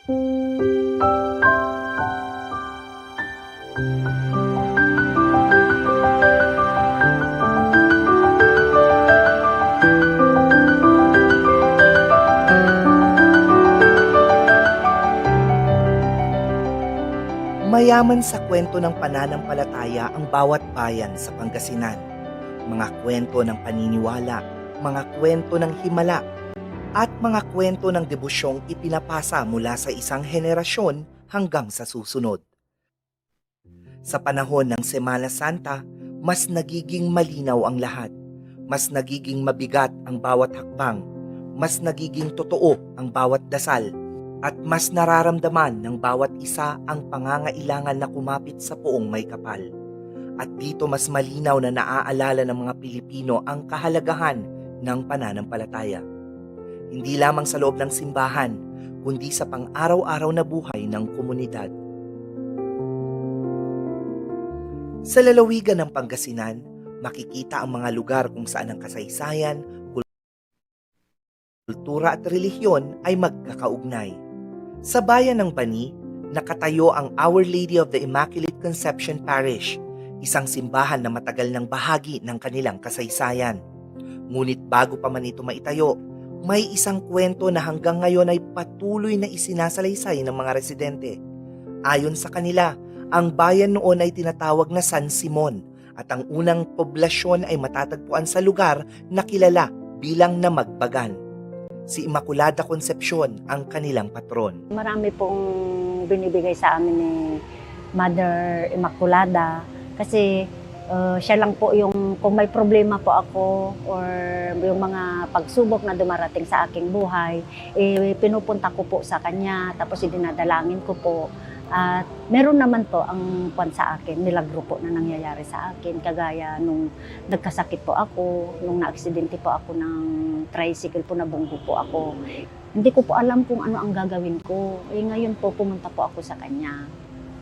Mayaman sa kwento ng pananampalataya ang bawat bayan sa Pangasinan. Mga kwento ng paniniwala, mga kwento ng himala, at mga kwento ng debusyong ipinapasa mula sa isang henerasyon hanggang sa susunod. Sa panahon ng Semana Santa, mas nagiging malinaw ang lahat. Mas nagiging mabigat ang bawat hakbang. Mas nagiging totoo ang bawat dasal. At mas nararamdaman ng bawat isa ang pangangailangan na kumapit sa poong may kapal. At dito mas malinaw na naaalala ng mga Pilipino ang kahalagahan ng pananampalataya. Hindi lamang sa loob ng simbahan, kundi sa pang-araw-araw na buhay ng komunidad. Sa lalawigan ng Pangasinan, makikita ang mga lugar kung saan ang kasaysayan, kultura at relihiyon ay magkakaugnay. Sa bayan ng Bani, nakatayo ang Our Lady of the Immaculate Conception Parish, isang simbahan na matagal ng bahagi ng kanilang kasaysayan. Ngunit bago pa man ito maitayo, may isang kwento na hanggang ngayon ay patuloy na isinasalaysay ng mga residente. Ayon sa kanila, ang bayan noon ay tinatawag na San Simon at ang unang poblasyon ay matatagpuan sa lugar na kilala bilang Namagbagan. Si Immaculada Concepcion ang kanilang patron. Marami pong binibigay sa amin ni Mother Immaculada kasi siya lang po yung kung may problema po ako or yung mga pagsubok na dumarating sa aking buhay, pinupunta ko po sa kanya tapos dinadalangin ko po. At meron naman po ang kwan sa akin, milagro po na nangyayari sa akin. Kagaya nung nagkasakit po ako, nung na-aksidente po ako ng tricycle po, nabunggo po ako. Hindi ko po alam kung ano ang gagawin ko. Ngayon po pumunta po ako sa kanya.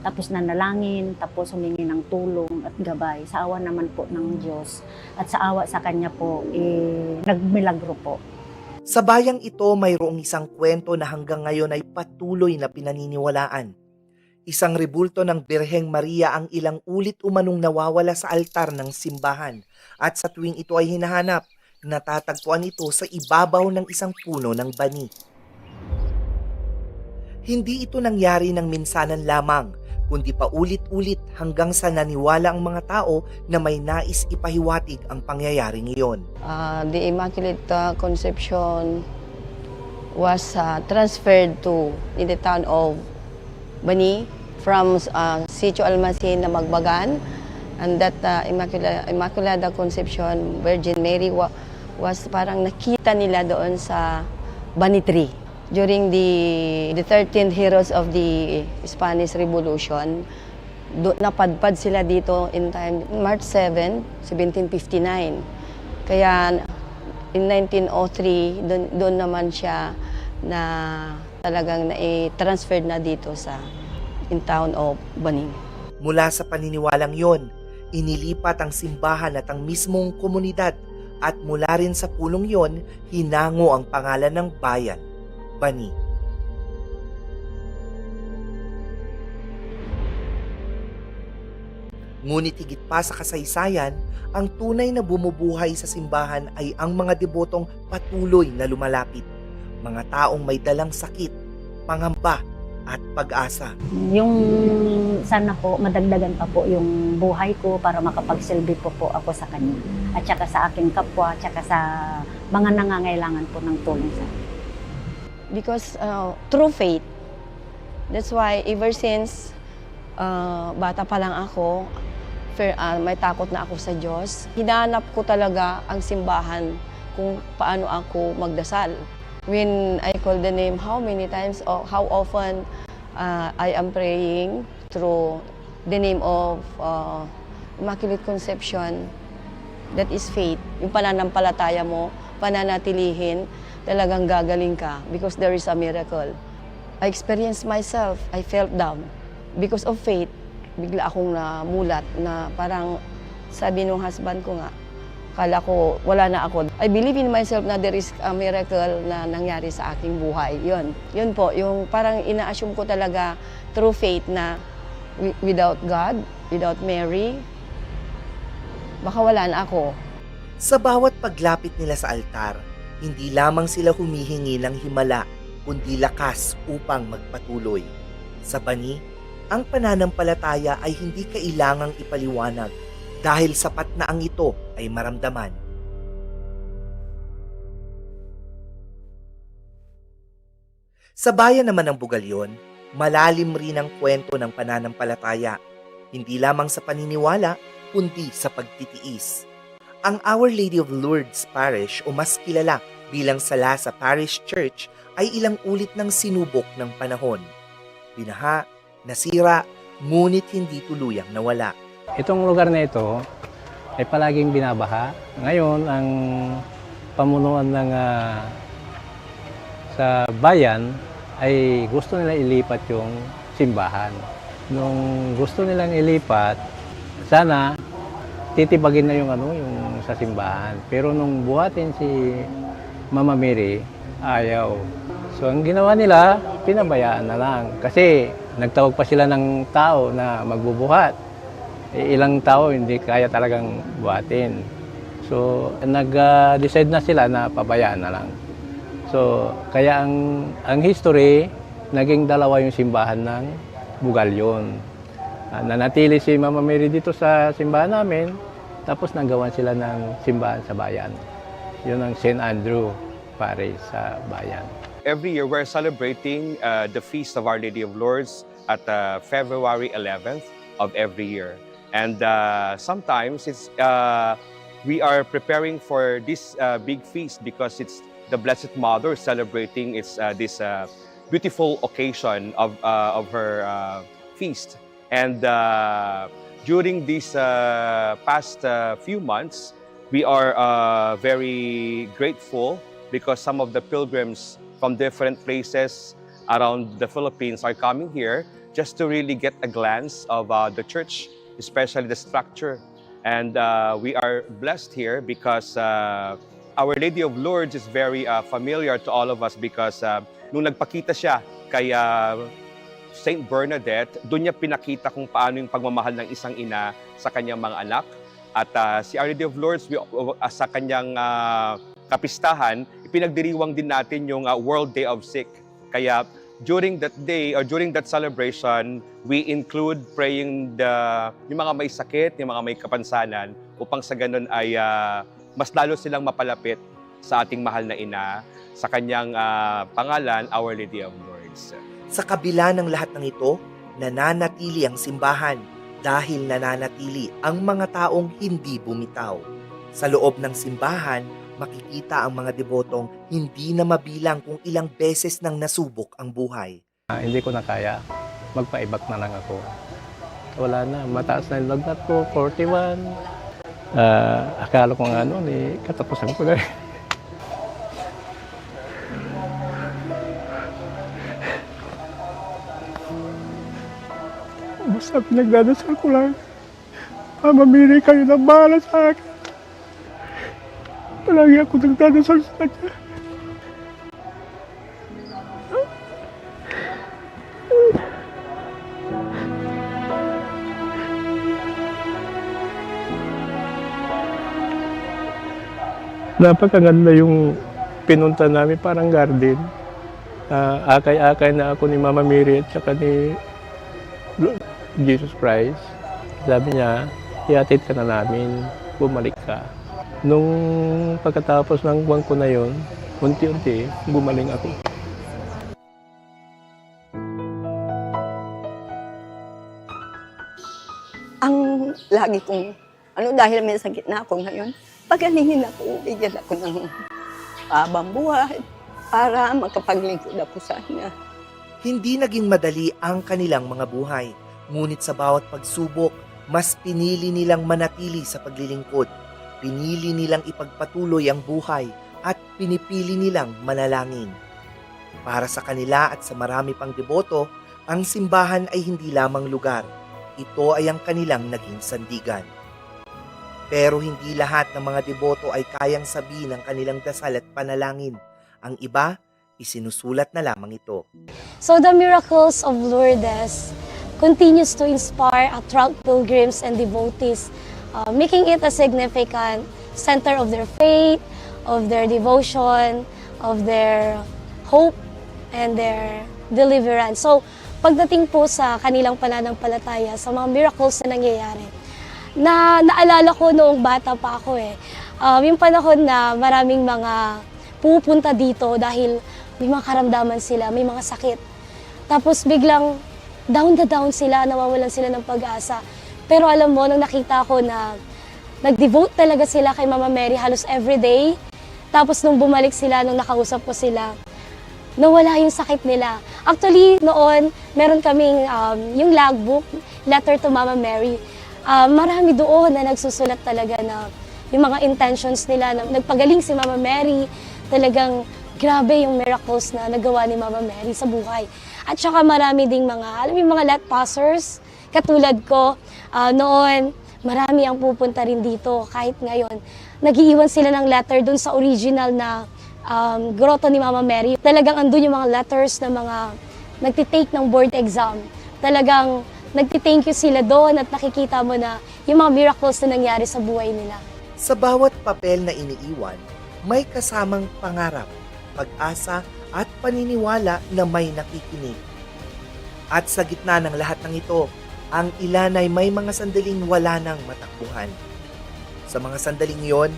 Tapos nanalangin, tapos humingi ng tulong at gabay. Sa awa naman po ng Diyos at sa awa sa kanya po, nagmilagro po. Sa bayang ito, mayroong isang kwento na hanggang ngayon ay patuloy na pinaniniwalaan. Isang rebulto ng Birheng Maria ang ilang ulit umanong nawawala sa altar ng simbahan at sa tuwing ito ay hinahanap, natatagpuan ito sa ibabaw ng isang puno ng bani. Hindi ito nangyari ng minsanan lamang, kundi paulit-ulit hanggang sa naniwala ang mga tao na may nais ipahiwatig ang pangyayaring iyon. The Immaculate Conception was transferred to in the town of Bani from Sitio Almasin na Magbagan, and that Immaculada Conception Virgin Mary was parang nakita nila doon sa Bani Tree during the 13th heroes of the Spanish Revolution. Napadpad sila dito in time March 7, 1759. Kaya in 1903 doon naman siya na talagang na-transferred na dito sa in town of Bani. Mula sa paniniwalang yon, inilipat ang simbahan at ang mismong komunidad at mula rin sa pulong yon, hinango ang pangalan ng bayan, Bani. Ngunit higit pa sa kasaysayan, ang tunay na bumubuhay sa simbahan ay ang mga debotong patuloy na lumalapit. Mga taong may dalang sakit, pangamba at pag-asa. Yung sana po, madagdagan pa po yung buhay ko para makapagsilbi po ako sa kanya. At saka sa aking kapwa, at saka sa mga nangangailangan po ng tulong sa akin. Because through faith, that's why ever since bata pa lang ako, may takot na ako sa Diyos. Hinanap ko talaga ang simbahan kung paano ako magdasal. When I call the name, how many times or how often I am praying through the name of Immaculate Conception, that is faith. Yung pananampalataya mo, pananatilihin, talagang gagaling ka because there is a miracle. I experienced myself, I felt down. Because of faith, bigla akong namulat na parang sabi ng husband ko nga, Kala ko wala na ako. I believe in myself na there is a miracle na nangyari sa aking buhay. Yun po, yung parang ina-assume ko talaga through faith na without God, without Mary, baka wala na ako. Sa bawat paglapit nila sa altar, hindi lamang sila humihingi ng himala, kundi lakas upang magpatuloy. Sa bani, ang pananampalataya ay hindi kailangang ipaliwanag dahil sapat na ang ito ay maramdaman. Sa bayan naman ng Bugalyon, malalim rin ang kwento ng pananampalataya, hindi lamang sa paniniwala, kundi sa pagtitiis. Ang Our Lady of Lourdes Parish o mas kilala bilang Salasa Parish Church ay ilang ulit ng sinubok ng panahon. Binaha, nasira, ngunit hindi tuluyang nawala. Itong lugar na ito ay palaging binabaha. Ngayon, ang pamunuan ng sa bayan ay gusto nila ilipat yung simbahan. Nung gusto nilang ilipat, sana titibagin na yung yung sa simbahan. Pero nung buhatin si Mama Mary, ayaw. So ang ginawa nila, pinabayaan na lang. Kasi nagtawag pa sila ng tao na magbubuhat. Ilang tao hindi kaya talagang buhatin. So nag-decide na sila na pabayaan na lang. So kaya ang history, naging dalawa yung simbahan ng Bugalyon. Nanatili si Mama Mary dito sa simbahan namin, tapos nagawan sila ng simbahan sa bayan. Yun ang St. Andrew Parish sa bayan. Every year we're celebrating the Feast of Our Lady of Lourdes at February 11th of every year. And sometimes we are preparing for this big feast because it's the Blessed Mother celebrating this beautiful occasion of her feast. And during these past few months, we are very grateful because some of the pilgrims from different places around the Philippines are coming here just to really get a glance of the church, especially the structure. And we are blessed here because Our Lady of Lourdes is very familiar to all of us because nung nagpakita siya kay Saint Bernadette, doon niya pinakita kung paano yung pagmamahal ng isang ina sa kanyang mga anak. At si Our Lady of Lourdes, sa kanyang kapistahan, ipinagdiriwang din natin yung World Day of Sick. Kaya during that day or during that celebration, we include praying yung mga may sakit, yung mga may kapansanan, upang sa ganun ay mas lalo silang mapalapit sa ating mahal na ina sa kanyang pangalan, Our Lady of Lourdes. Sa kabila ng lahat ng ito, nananatili ang simbahan dahil nananatili ang mga taong hindi bumitaw. Sa loob ng simbahan, makikita ang mga debotong hindi na mabilang kung ilang beses nang nasubok ang buhay. Hindi ko na kaya, magpaibak na lang ako. Wala na, mataas na yung lagnat ko, 41. Akala ko nga katapusan ko na. Basta pinagdadasal ko lang, Mama Mary, kayo na bahala sa akin. Palagi ako nagdadasal sa kanya. Napakaganda yung pinunta namin, parang garden. Akay-akay na ako ni Mama Mary at saka ni Jesus Christ. Sabi niya, ihatid ka na namin, bumalik ka. Nung pagkatapos ng buwan ko na yon, unti-unti, gumaling ako. Ang lagi kong, dahil may sakit na ako ngayon, pagalingin ako, bigyan ako ng habang buhay para makapaglingkod ako sa kanya. Hindi naging madali ang kanilang mga buhay, ngunit sa bawat pagsubok, mas pinili nilang manatili sa paglilingkod. Pinili nilang ipagpatuloy ang buhay at pinipili nilang manalangin. Para sa kanila at sa marami pang deboto, ang simbahan ay hindi lamang lugar. Ito ay ang kanilang naging sandigan. Pero hindi lahat ng mga deboto ay kayang sabihin ang kanilang dasal at panalangin. Ang iba, isinusulat na lamang ito. So the miracles of Lourdes continues to inspire, attract pilgrims and devotees, making it a significant center of their faith, of their devotion, of their hope, and their deliverance. So pagdating po sa kanilang pananampalataya, sa mga miracles na nangyayari, naalala ko noong bata pa ako yung panahon na maraming mga pupunta dito dahil may mga karamdaman sila, may mga sakit. Tapos biglang down na down sila, nawawalan sila ng pag-asa. Pero alam mo, nung nakita ko na nag-devote talaga sila kay Mama Mary halos everyday, tapos nung bumalik sila, nung nakausap ko sila, nawala yung sakit nila. Actually, noon, meron kaming yung logbook, Letter to Mama Mary. Marami doon na nagsusulat talaga na yung mga intentions nila, na nagpagaling si Mama Mary, talagang grabe yung miracles na nagawa ni Mama Mary sa buhay. At saka marami ding mga, alam mo yung mga let passers, katulad ko, noon, marami ang pupunta rin dito kahit ngayon. Nag-iiwan sila ng letter dun sa original na grotto ni Mama Mary. Talagang andun yung mga letters na mga nagtitake ng board exam. Talagang nagtithank you sila doon at nakikita mo na yung mga miracles na nangyari sa buhay nila. Sa bawat papel na iniiwan, may kasamang pangarap, pag-asa at paniniwala na may nakikinig. At sa gitna ng lahat ng ito, ang ilan ay may mga sandaling wala nang matakbuhan. Sa mga sandaling yon,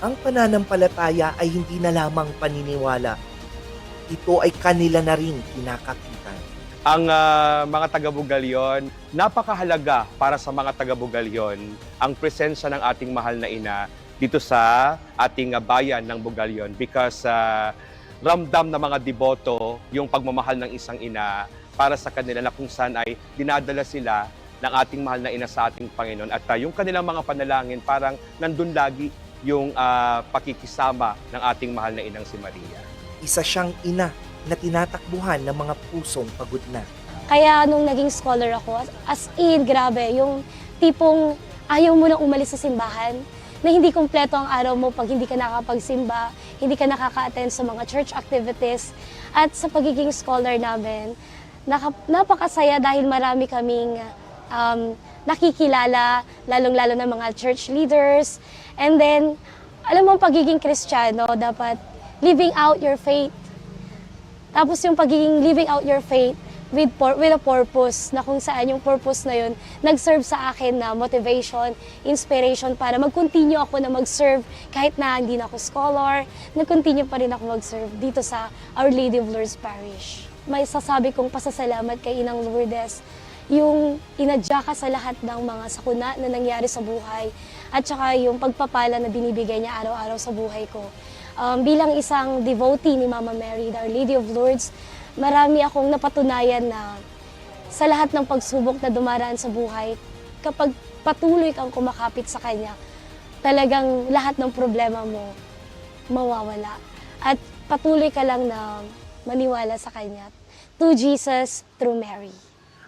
ang pananampalataya ay hindi na lamang paniniwala. Ito ay kanila na ring kinakakitan. Ang mga taga-Bugalyon, napakahalaga para sa mga taga-Bugalyon ang presensya ng ating mahal na ina dito sa ating bayan ng Bugalyon because ramdam ng mga deboto yung pagmamahal ng isang ina para sa kanila na kung saan ay dinadala sila ng ating mahal na ina sa ating Panginoon. At yung kanilang mga panalangin parang nandun lagi yung pakikisama ng ating mahal na inang si Maria. Isa siyang ina na tinatakbuhan ng mga pusong pagod na. Kaya nung naging scholar ako, as in, grabe, yung tipong ayaw mo nang umalis sa simbahan, na hindi kumpleto ang araw mo pag hindi ka nakakapagsimba, hindi ka nakaka-attend sa mga church activities. At sa pagiging scholar namin, napakasaya dahil marami kaming nakikilala, lalong-lalo ng mga church leaders. And then, alam mo, pagiging Kristiyano, dapat living out your faith. Tapos yung pagiging living out your faith with a purpose, na kung saan yung purpose na yun, nag-serve sa akin na motivation, inspiration para mag-continue ako na mag-serve kahit na hindi na ako scholar, nag-continue pa rin ako mag-serve dito sa Our Lady of Lourdes Parish. May sasabi kong pasasalamat kay Inang Lourdes, yung inadya ka sa lahat ng mga sakuna na nangyari sa buhay at saka yung pagpapala na binibigay niya araw-araw sa buhay ko. Bilang isang devotee ni Mama Mary, Our Lady of Lourdes, marami akong napatunayan na sa lahat ng pagsubok na dumaraan sa buhay, kapag patuloy kang kumakapit sa Kanya, talagang lahat ng problema mo mawawala. At patuloy ka lang na maniwala sa Kanya. To Jesus, through Mary.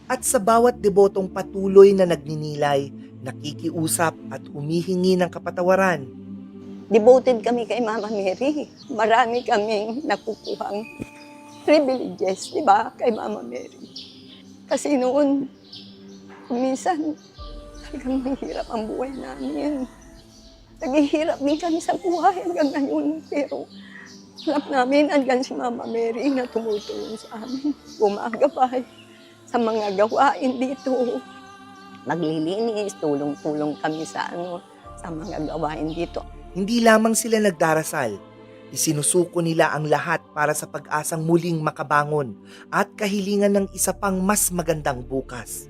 At sa bawat debotong patuloy na nagninilay, nakikiusap at humihingi ng kapatawaran, Devoted kami kay Mama Mary. Marami kaming nakukuhang privileges, di ba, kay Mama Mary. Kasi noon, minsan, talagang mahirap ang buhay namin. Naghihirap din kami sa buhay hanggang ngayon. Pero alam namin, hanggang si Mama Mary na tumutulong sa amin. Gumagabay sa mga gawain dito. Maglilinis, tulong-tulong kami sa mga gawain dito. hindi lamang sila nagdarasal, isinusuko nila ang lahat para sa pag-asang muling makabangon at kahilingan ng isa pang mas magandang bukas.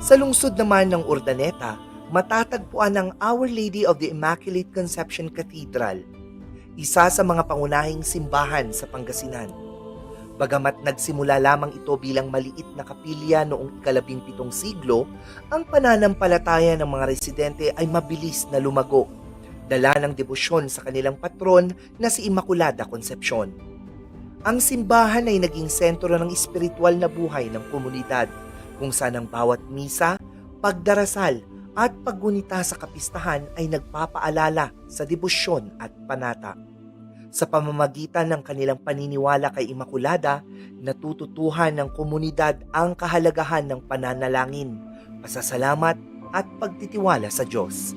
Sa lungsod naman ng Urdaneta, matatagpuan ang Our Lady of the Immaculate Conception Cathedral, isa sa mga pangunahing simbahan sa Pangasinan. Bagamat nagsimula lamang ito bilang maliit na kapilya noong ika-17 siglo, ang pananampalataya ng mga residente ay mabilis na lumago, dala ng debosyon sa kanilang patron na si Immaculada Concepcion. Ang simbahan ay naging sentro ng espiritual na buhay ng komunidad, kung saan ang bawat misa, pagdarasal at paggunita sa kapistahan ay nagpapaalala sa debosyon at panata. Sa pamamagitan ng kanilang paniniwala kay Immaculada, natututuhan ng komunidad ang kahalagahan ng pananalangin, pasasalamat at pagtitiwala sa Diyos.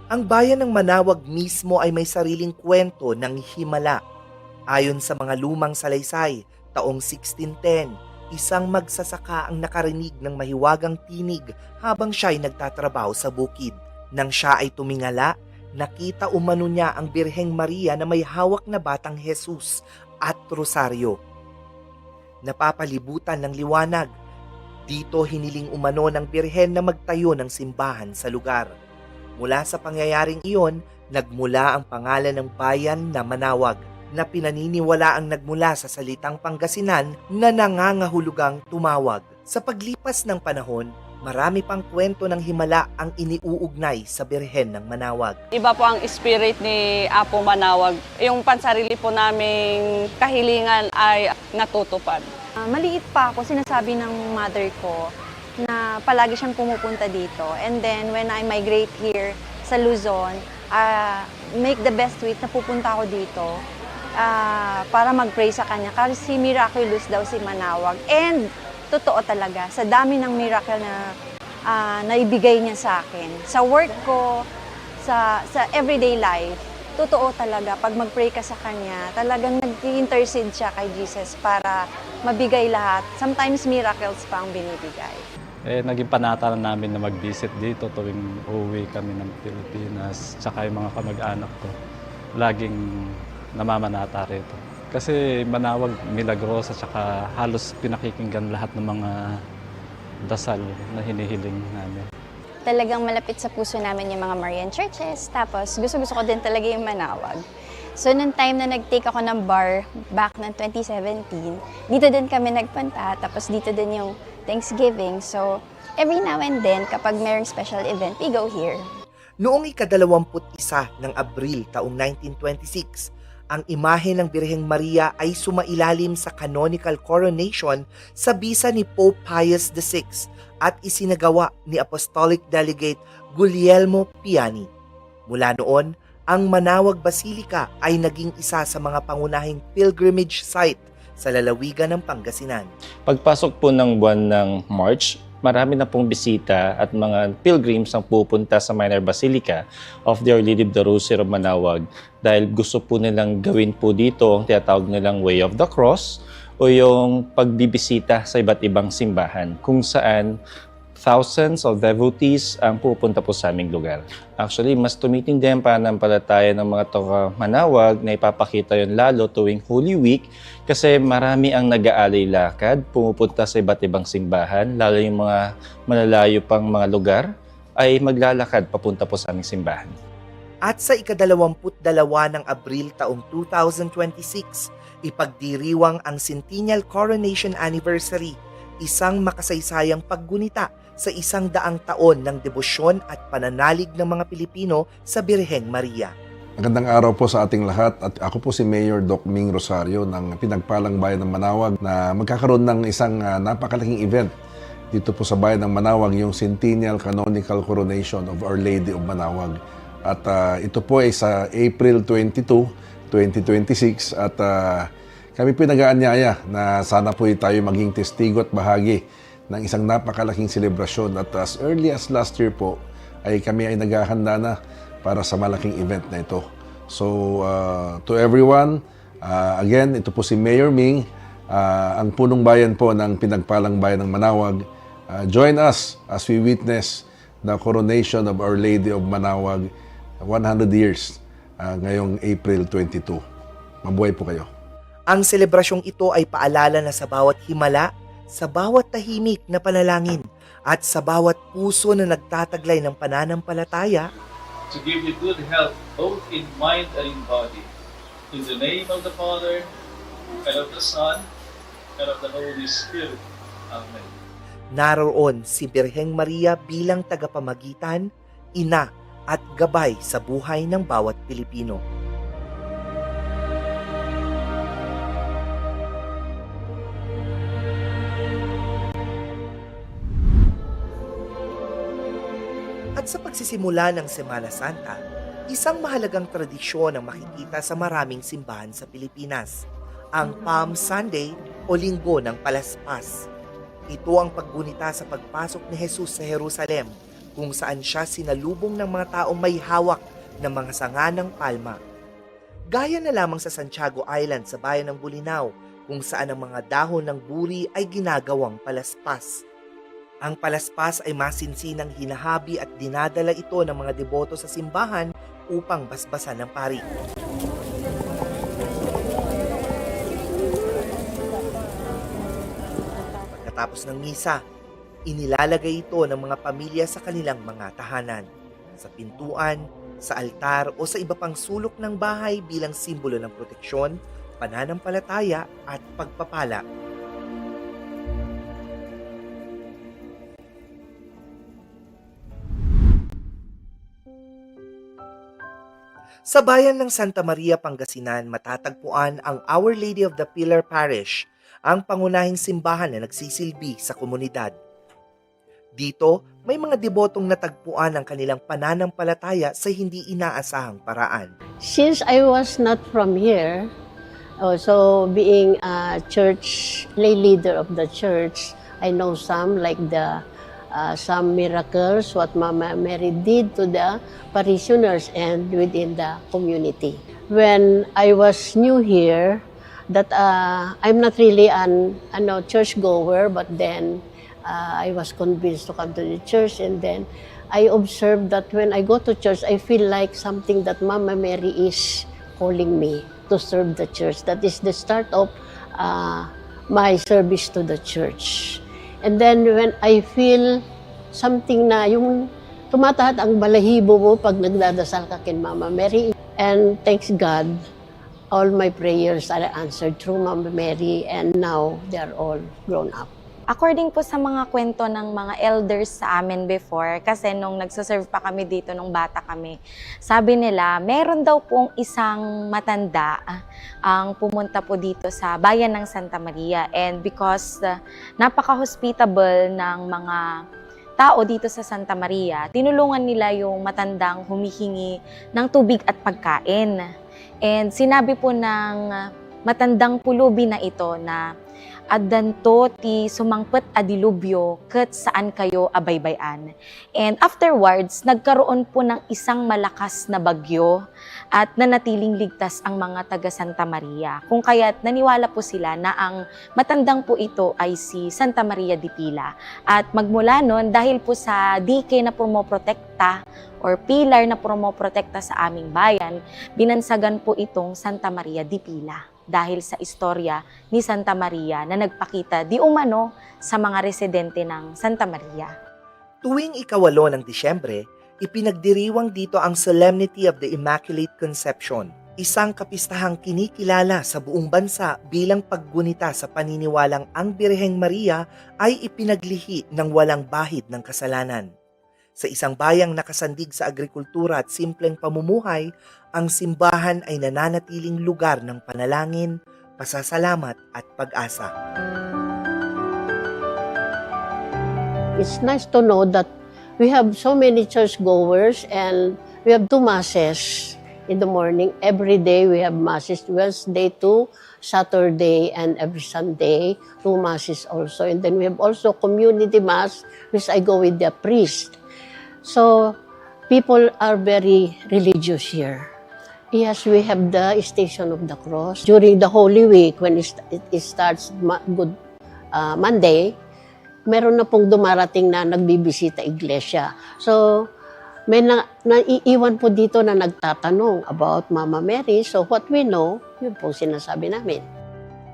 Ang bayan ng Manaoag mismo ay may sariling kwento ng himala. Ayon sa mga lumang salaysay, taong 1610, isang magsasaka ang nakarinig ng mahiwagang tinig habang siya ay nagtatrabaho sa bukid. Nang siya ay tumingala, nakita umano niya ang Birheng Maria na may hawak na batang Jesus at rosaryo. Napapalibutan ng liwanag. Dito hiniling umano ng Birhen na magtayo ng simbahan sa lugar. Mula sa pangyayaring iyon, nagmula ang pangalan ng bayan na Manaoag, na pinaniniwala ang nagmula sa salitang Pangasinan na nangangahulugang tumawag. Sa paglipas ng panahon, marami pang kwento ng himala ang iniuugnay sa Birhen ng Manaoag. Iba po ang spirit ni Apo Manaoag. Yung pansarili po naming kahilingan ay natutupad. Maliit pa ako, sinasabi ng mother ko na palagi siyang pumupunta dito. And then, when I migrate here sa Luzon, make the best with na pupunta ako dito para mag-pray sa kanya. Kasi miraculous daw si Manaoag. And totoo talaga, sa dami ng miracle na naibigay niya sa akin. Sa work ko, sa everyday life, totoo talaga, pag mag-pray ka sa kanya, talagang nag-intercede siya kay Jesus para mabigay lahat. Sometimes miracles pa ang binibigay. Naging panata na namin na mag-visit dito tuwing uuwi kami ng Pilipinas, tsaka yung mga kamag-anak ko. Laging namamanata rito. Kasi Manaoag, milagrosa, tsaka halos pinakikinggan lahat ng mga dasal na hinihiling namin. Talagang malapit sa puso namin yung mga Marian churches, tapos gusto-gusto ko din talaga yung Manaoag. So, nung time na nag-take ako ng bar back ng 2017, dito din kami nagpunta, tapos dito din yung Thanksgiving. So, every now and then, kapag mayroong special event, we go here. Noong ika-21 ng Abril taong 1926, ang imahe ng Birheng Maria ay sumailalim sa canonical coronation sa bisa ni Pope Pius VI at isinagawa ni Apostolic Delegate Guglielmo Piani. Mula noon, ang Manaoag Basilica ay naging isa sa mga pangunahing pilgrimage site sa lalawigan ng Pangasinan. Pagpasok po ng buwan ng March, marami na pong bisita at mga pilgrims ang pupunta sa Minor Basilica of the Our Lady of the Rosary of Manaoag dahil gusto po nilang gawin po dito ang tinatawag nilang Way of the Cross o yung pagbibisita sa iba't ibang simbahan kung saan thousands of devotees ang pupunta po sa aming lugar. Actually, mas tumitindi ang pananampalataya ng mga taga-Manaoag na ipapakita yun lalo tuwing Holy Week kasi marami ang nag-aalay lakad, pumupunta sa iba't ibang simbahan, lalo yung mga malalayo pang mga lugar, ay maglalakad papunta po sa aming simbahan. At sa ika-22 ng Abril taong 2026, ipagdiriwang ang Centennial Coronation Anniversary, isang makasaysayang paggunita sa 100 taon ng debosyon at pananalig ng mga Pilipino sa Birheng Maria. Magandang araw po sa ating lahat at ako po si Mayor Doc Ming Rosario ng Pinagpalang Bayan ng Manawag na magkakaroon ng isang napakalaking event dito po sa Bayan ng Manawag, yung Centennial Canonical Coronation of Our Lady of Manawag. At ito po ay sa April 22, 2026 at kami po nag-aanyaya na sana po tayo maging testigo at bahagi ng isang napakalaking selebrasyon at as early as last year po ay kami ay naghahanda na para sa malaking event na ito. So, to everyone, again, ito po si Mayor Ming, ang punong bayan po ng Pinagpalang Bayan ng Manawag. Join us as we witness the coronation of Our Lady of Manawag, 100 years, ngayong April 22. Mabuhay po kayo. Ang selebrasyong ito ay paalala na sa bawat himala, sa bawat tahimik na panalangin, at sa bawat puso na nagtataglay ng pananampalataya, to give you good health both in mind and in body. In the name of the Father, and of the Son, and of the Holy Spirit. Amen. naroon si Birheng Maria bilang tagapamagitan, ina at gabay sa buhay ng bawat Pilipino. At sa pagsisimula ng Semana Santa, isang mahalagang tradisyon ang makikita sa maraming simbahan sa Pilipinas, ang Palm Sunday o Linggo ng Palaspas. Ito ang paggunita sa pagpasok ni Jesus sa Jerusalem, kung saan siya sinalubong ng mga taong may hawak ng mga sanga ng palma. Gaya na lamang sa Santiago Island sa bayan ng Bolinao, kung saan ang mga dahon ng buri ay ginagawang palaspas. Ang palaspas ay masinsinang hinahabi at dinadala ito ng mga deboto sa simbahan upang basbasan ng pari. Pagkatapos ng misa, inilalagay ito ng mga pamilya sa kanilang mga tahanan, sa pintuan, sa altar o sa iba pang sulok ng bahay bilang simbolo ng proteksyon, pananampalataya at pagpapala. Sa bayan ng Santa Maria, Pangasinan, matatagpuan ang Our Lady of the Pillar Parish, ang pangunahing simbahan na nagsisilbi sa komunidad. Dito, may mga debotong natagpuan ang kanilang pananampalataya sa hindi inaasahang paraan. Since I was not from here, also being a church lay leader of the church, I know some like some miracles what Mama Mary did to the parishioners and within the community. When I was new here, that I'm not really an church goer, but then I was convinced to come to the church, and then I observed that when I go to church, I feel like something that Mama Mary is calling me to serve the church. That is the start of my service to the church. And then when I feel something na yung tumatahat ang balahibo mo pag nagdadasal ka kay Mama Mary. And thanks God, all my prayers are answered through Mama Mary, and now they are all grown up. According po sa mga kwento ng mga elders sa amin before, kasi nung nagsaserve pa kami dito nung bata kami, sabi nila, meron daw pong isang matanda ang pumunta po dito sa bayan ng Santa Maria. And because napaka-hospitable ng mga tao dito sa Santa Maria, tinulungan nila yung matandang humihingi ng tubig at pagkain. And sinabi po ng matandang pulubi na ito na addanto ti sumangpet a dilubyo ket saan kayo abaybayan. And afterwards, nagkaroon po ng isang malakas na bagyo at nanatiling ligtas ang mga taga Santa Maria. Kung kaya't naniwala po sila na ang matandang po ito ay si Santa Maria di Pila. At magmula nun, dahil po sa dike na pumoprotekta or pilar na pumoprotekta sa aming bayan, binansagan po itong Santa Maria di Pila. Dahil sa istorya ni Santa Maria na nagpakita di umano sa mga residente ng Santa Maria. Tuwing ika-8 ng Disyembre, ipinagdiriwang dito ang Solemnity of the Immaculate Conception, isang kapistahang kinikilala sa buong bansa bilang paggunita sa paniniwalang ang Birheng Maria ay ipinaglihi ng walang bahid ng kasalanan. Sa isang bayang nakasandig sa agrikultura at simpleng pamumuhay, ang simbahan ay nananatiling lugar ng panalangin, pasasalamat at pag-asa. It's nice to know that we have so many churchgoers and we have 2 masses in the morning. Every day we have masses, Wednesday to Saturday, and every Sunday 2 masses also. And then we have also community mass, which I go with the priest. So people are very religious here. Yes, we have the Station of the Cross. During the Holy Week, when it starts Good Monday, meron na pong dumarating na nagbibisita iglesia. So, may naiiwan po dito na nagtatanong about Mama Mary. So, what we know, yun po sinasabi namin.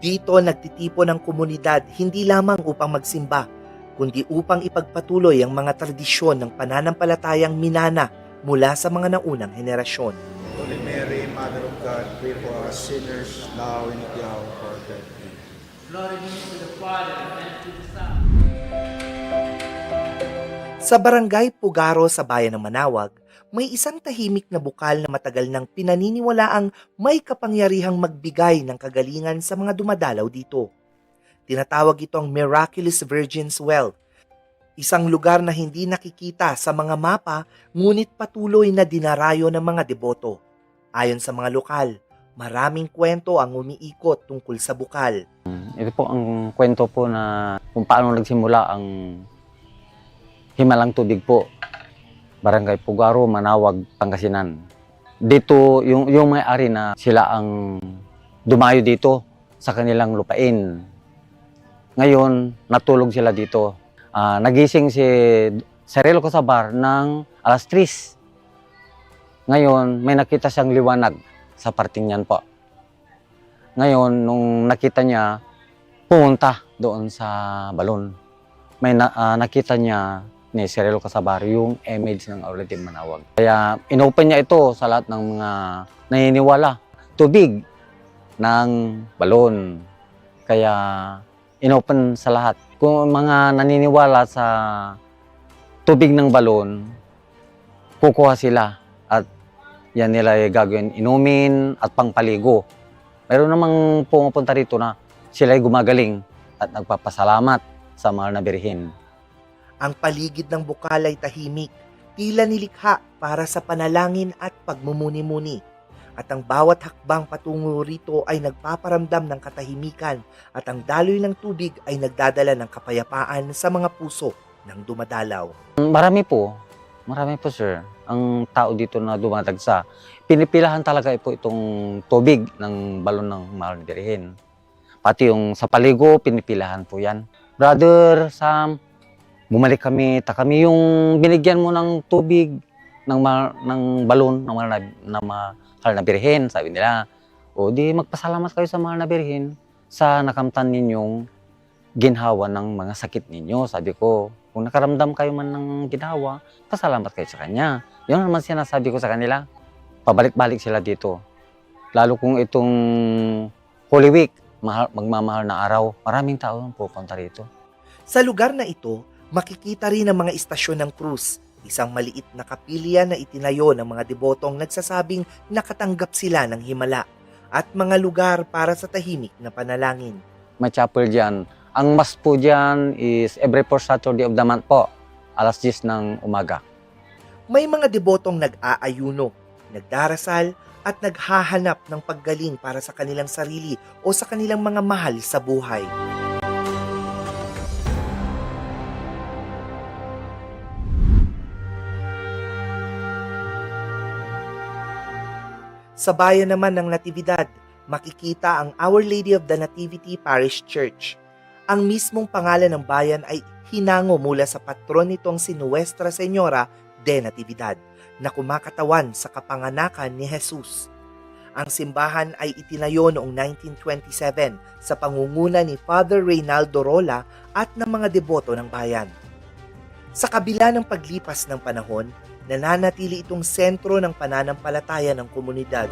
Dito nagtitipon ng komunidad hindi lamang upang magsimba, kundi upang ipagpatuloy ang mga tradisyon ng pananampalatayang minana mula sa mga naunang henerasyon. Holy Mary, Mother of God, pray for us sinners, now and at the hour of our death. Glory be to the Father, and to the Son. Sa barangay Pugaro sa bayan ng Manawag, may isang tahimik na bukal na matagal nang pinaniniwalaang may kapangyarihang magbigay ng kagalingan sa mga dumadalaw dito. Tinatawag itong Miraculous Virgin's Well, isang lugar na hindi nakikita sa mga mapa ngunit patuloy na dinarayo ng mga deboto. Ayon sa mga lokal, maraming kwento ang umiikot tungkol sa bukal. Ito po ang kwento po na kung paano nagsimula ang himalang tubig po. Barangay Pugaro, Manawag, Pangasinan. Dito, yung may-ari na sila ang dumayo dito sa kanilang lupain. Ngayon, natulog sila dito. Nagising si Serelo Casabar ng alas 3. Ngayon, may nakita siyang liwanag sa parting yan po. Ngayon, nung nakita niya, pumunta doon sa balon. May nakita niya ni Serelo Casabar yung image ng Our Lady of Manawag. Kaya inopen niya ito sa lahat ng mga naniniwala. Tubig ng balon. Kaya inopen sa lahat. Kung mga naniniwala sa tubig ng balon, kukuha sila at yan nila gagawin inumin at pangpaligo. Meron namang pumupunta rito na sila gumagaling at nagpapasalamat sa mahal na Birhen. Ang paligid ng bukal ay tahimik, tila nilikha para sa panalangin at pagmumuni-muni. At ang bawat hakbang patungo rito ay nagpaparamdam ng katahimikan at ang daloy ng tubig ay nagdadala ng kapayapaan sa mga puso ng dumadalaw. Marami po sir, ang tao dito na dumadagsa. Pinipilahan talaga po itong tubig ng balon ng mahal na Birhen. Pati yung sa paligo, pinipilahan po yan. Brother Sam, bumalik kami, kami yung binigyan mo ng tubig ng balon ng mahal na Birhen, sabi nila. O di magpasalamat kayo sa mahal na Birhen sa nakamtan ninyong ginhawa ng mga sakit ninyo. Sabi ko, kung nakaramdam kayo man ng ginhawa, pasalamat kayo sa kanya. Yun naman sinasabi ko sa kanila. Pabalik-balik sila dito. Lalo kung itong Holy Week, magmamahal na araw, maraming tao ang pupunta rito. Sa lugar na ito, makikita rin ang mga istasyon ng krus, isang maliit na kapilya na itinayo ng mga debotong nagsasabing nakatanggap sila ng himala, at mga lugar para sa tahimik na panalangin. May chapel dyan. Ang mass po dyan is every first Saturday of the month po, alas 10 ng umaga. May mga debotong nag-aayuno, nagdarasal, at naghahanap ng paggaling para sa kanilang sarili o sa kanilang mga mahal sa buhay. Sa bayan naman ng Natividad, makikita ang Our Lady of the Nativity Parish Church. Ang mismong pangalan ng bayan ay hinango mula sa patron nitong si Nuestra Señora de Natividad, na kumakatawan sa kapanganakan ni Jesus. Ang simbahan ay itinayo noong 1927 sa pangunguna ni Father Reynaldo Rola at ng mga deboto ng bayan. Sa kabila ng paglipas ng panahon, nananatili itong sentro ng pananampalataya ng komunidad.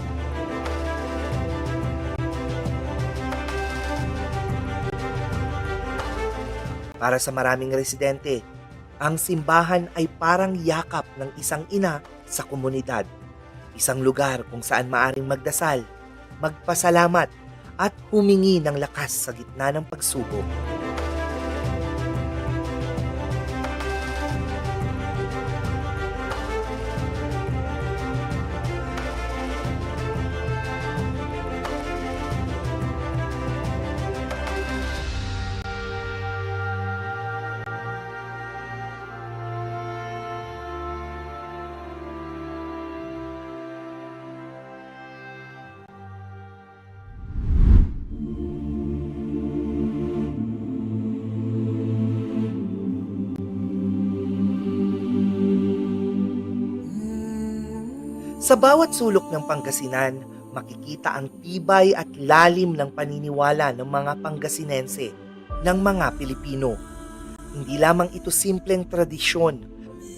Para sa maraming residente, Ang simbahan ay parang yakap ng isang ina sa komunidad. Isang lugar kung saan maaring magdasal, magpasalamat, at humingi ng lakas sa gitna ng pagsubok. Sa bawat sulok ng Pangasinan, makikita ang tibay at lalim ng paniniwala ng mga Pangasinense, ng mga Pilipino. Hindi lamang ito simpleng tradisyon,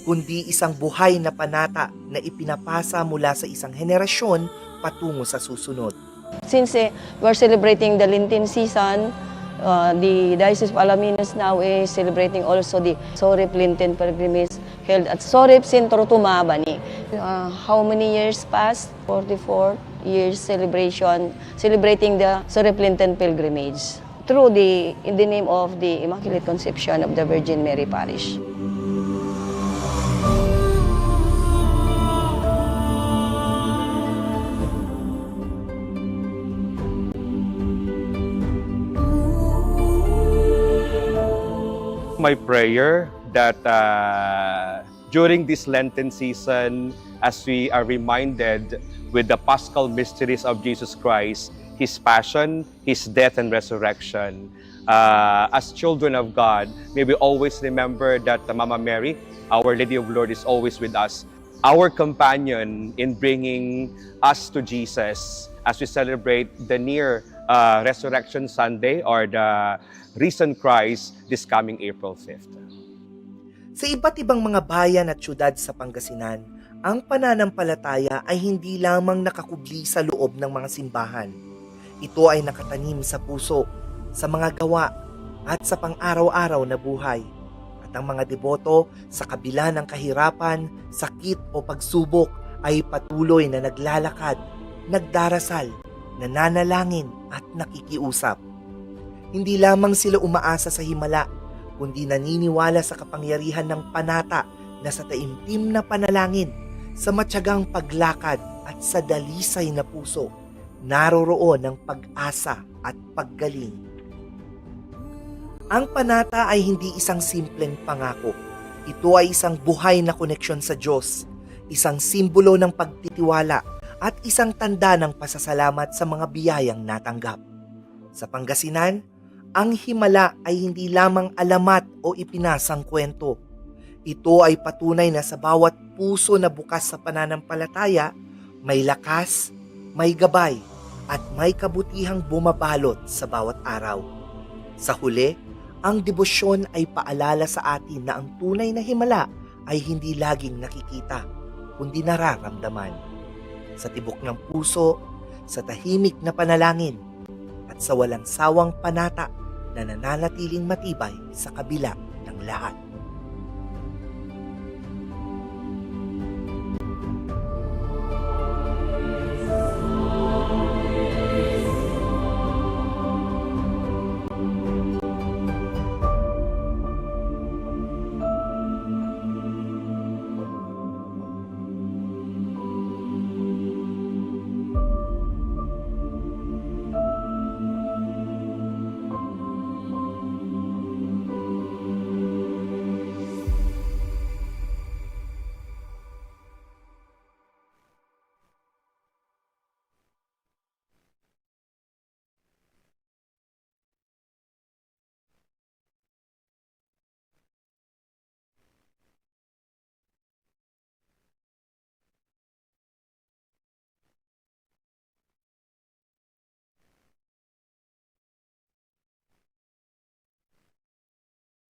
kundi isang buhay na panata na ipinapasa mula sa isang henerasyon patungo sa susunod. Since we're celebrating the Lenten season, the Diocese of Alaminos now is celebrating also the Sorip Lenten pilgrimage held at Sorip Centro Tumabani. How many years passed? 44 years celebrating the Sorip Lenten pilgrimage through in the name of the Immaculate Conception of the Virgin Mary Parish. My prayer that during this Lenten season, as we are reminded with the Paschal mysteries of Jesus Christ, His passion, His death and resurrection, as children of God, may we always remember that Mama Mary, Our Lady of Lourdes, is always with us, our companion in bringing us to Jesus as we celebrate the near Resurrection Sunday or the risen Christ this coming April 5th. Sa iba't ibang mga bayan at syudad sa Pangasinan, ang pananampalataya ay hindi lamang nakakubli sa loob ng mga simbahan. Ito ay nakatanim sa puso, sa mga gawa, at sa pang-araw-araw na buhay. At ang mga deboto, sa kabila ng kahirapan, sakit o pagsubok, ay patuloy na naglalakad, nagdarasal, nananalangin at nakikiusap. Hindi lamang sila umaasa sa himala, kundi naniniwala sa kapangyarihan ng panata na sa taimtim na panalangin, sa matyagang paglakad at sa dalisay na puso, naroroon ang pag-asa at paggaling. Ang panata ay hindi isang simpleng pangako. Ito ay isang buhay na koneksyon sa Diyos, isang simbolo ng pagtitiwala at isang tanda ng pasasalamat sa mga biyayang natanggap. Sa Pangasinan, ang himala ay hindi lamang alamat o ipinasang kwento. Ito ay patunay na sa bawat puso na bukas sa pananampalataya, may lakas, may gabay, at may kabutihang bumabalot sa bawat araw. Sa huli, ang debosyon ay paalala sa atin na ang tunay na himala ay hindi laging nakikita, kundi nararamdaman. Sa tibok ng puso, sa tahimik na panalangin, at sa walang sawang panata na nananatiling matibay sa kabila ng lahat.